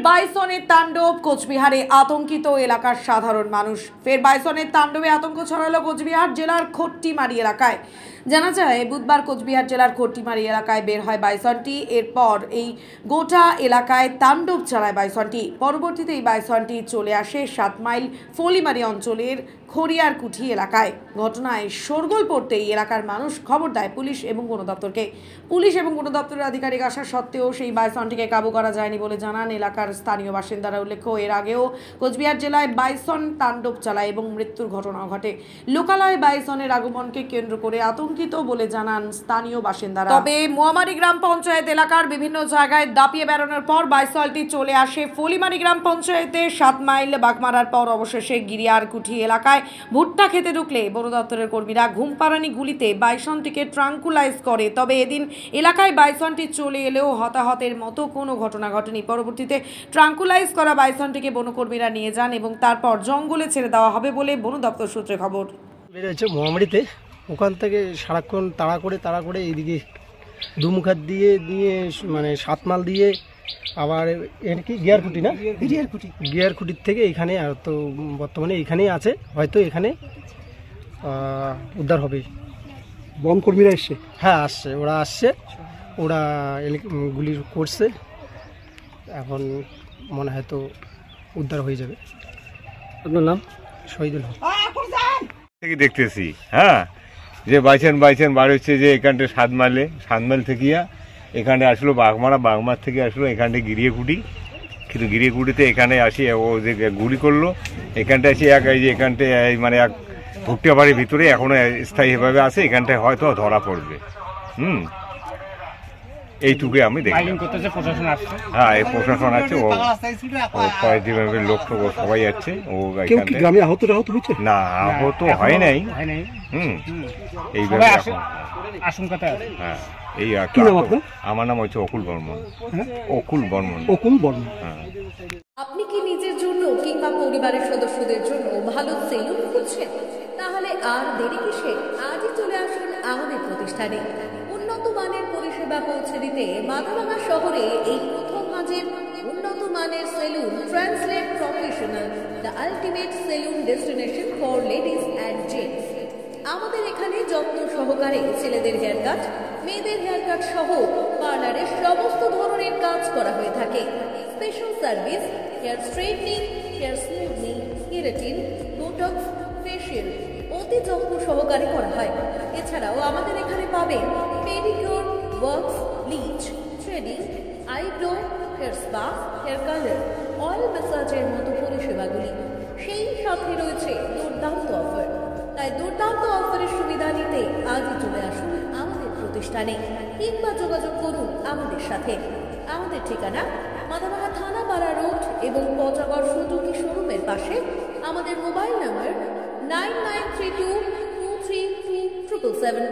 বাইসনের তাণ্ডব, কোচবিহারে আতঙ্কিত এলাকার সাধারণ মানুষ। ফের বাইসনের তাণ্ডবে আতঙ্ক ছড়ালো কোচবিহার জেলার খট্টিমারি এলাকায়। জানা যায়, বুধবার কোচবিহার জেলার খট্টিমারি এলাকায় বের হয় বাইসনটি। এরপর এই গোটা এলাকায় তাণ্ডব চালায় বাইসনটি। পরবর্তীতে এই বাইসনটি চলে আসে 7 মাইল ফলিমারি অঞ্চলের খড়িয়ারকুঠি এলাকায়। ঘটনায় শোরগোল পড়তেই এলাকার মানুষ খবর দেয় পুলিশ এবং বন দপ্তরকে। পুলিশ এবং বন দপ্তরের আধিকারিক আসা সত্ত্বেও সেই বাইসনটিকে কাবু করা যায়নি বলে জানান এলাকার স্থানীয় বাসিন্দারা। উল্লেখ্য, এর আগেও কোচবিহার জেলায় বাইসন তাণ্ডব চালায় এবং মৃত্যুর ঘটনাও ঘটে। লোকালয়ে বাইসনের আগমনকে কেন্দ্র করে আতঙ্কিত বলে জানান স্থানীয় বাসিন্দারা। তবে মোয়ামারি গ্রাম পঞ্চায়েত এলাকার বিভিন্ন জায়গায় দাপিয়ে বেড়ানোর পর বাইসনটি চলে আসে ফলিমারি গ্রাম পঞ্চায়েতে 7 মাইল বাগমারার পর অবশেষে গিরিয়ারকুঠি এলাকায় ভুট্টা খেতে ঢুকলে বন দপ্তরের কর্মীরা ঘুমপাড়ানি গুলিতে বাইসনটিকে ট্রাঙ্কুলাইজ করে। তবে এদিন এলাকায় বাইসনটি চলে এলেও হতাহতের মতো কোনো ঘটনা ঘটেনি। পরবর্তীতে ট্রাঙ্কুলাইজ করা বাইসনটিকে বনকর্মীরা নিয়ে যান এবং তারপর জঙ্গলে ছেড়ে দেওয়া হবে বলে বন দপ্তর সূত্রে খবর। বেরিয়েছে মোহামড়িতে, ওখান থেকে সারাক্ষণ তাড়া করে এইদিকে দুমুখাত দিয়ে মানে 7 মাল দিয়ে আবার এর কি গিয়ারকুটি না, গিয়ারকুটির থেকে এখানে, আর তো বর্তমানে এখানেই আছে, হয়তো এখানে উদ্ধার হবে। বনকর্মীরা এসছে? হ্যাঁ আসছে, ওরা আসছে, ওরা গুলি করছে, এখন মনে হয় তো উদ্ধার হয়ে যাবে। আপনার নাম? শহীদুল হক। থেকে দেখতেছি হ্যাঁ যে বাইছেন বাড়ি হচ্ছে যে এখানটা 7 মাইল থেকে এখানে আসলো বাগমার থেকে আসলো এখানটা গিরিয়াকুটি, কিন্তু গিরিয়াকুটিতে এখানে আসি ও যে গুলি করলো, এখানটা আসি এখানটা মানে এক ভুট্টা বাড়ির ভিতরে এখনো স্থায়ীভাবে আছে, এখানটায় হয়তো ধরা পড়বে। এইটুকু আমি দেখি। হ্যাঁ, এই প্রশাসন আছে, ও কয়েকদিনের লোক সবাই আছে। ও গ্রামে আহত হয়েছে না? আহত হয় নাই। এইভাবে হ্যাঁ, এই আমার নাম হচ্ছে অকুল বর্মন। হ্যাঁ। আপনি কি নিজের জন্য কিংবা পরিবারের সদস্যদের জন্য ভালো সেলুন খুঁজছেন? তাহলে আর দেরি কিসে? আজই চলে আসুন আমাদের প্রতিষ্ঠানে। উন্নত মানের পরিষেবা পৌঁছে দিতে মাথাভাঙা শহরে এই প্রথম হাজির উন্নত মানের salon translate professional, the ultimate salon destination for ladies and gents. আমাদের এখানে যত্ন সহকারে ছেলেদের হেয়ার কাট, মেয়েদের হেয়ার কাট সহ পার্লারের সমস্ত ধরনের কাজ করা হয়ে থাকে। Special service, hair straightening, hair smoothing, keratin, Botox, facial অতি যত্ন সহকারে করা হয়। এছাড়াও আমাদের এখানে পাবেন pedicure, wax, bleach, threading, eyebrow, hair spa, hair colour, oil ম্যাসাজের মতো পরিষেবাগুলি। সেই সাথে রয়েছে দুর্দান্ত অফার। তাই দুর্দান্ত অফারের সুবিধা নিতে আজই চলে আসুন আমাদের প্রতিষ্ঠানে কিংবা যোগাযোগ করুন আমাদের সাথে। আমাদের ঠিকানা মাথাভাঙা থানাপাড়া রোড এবং পচাগড় সুজুকি শোরুমের পাশে। আমাদের মোবাইল নাম্বার 9932232777।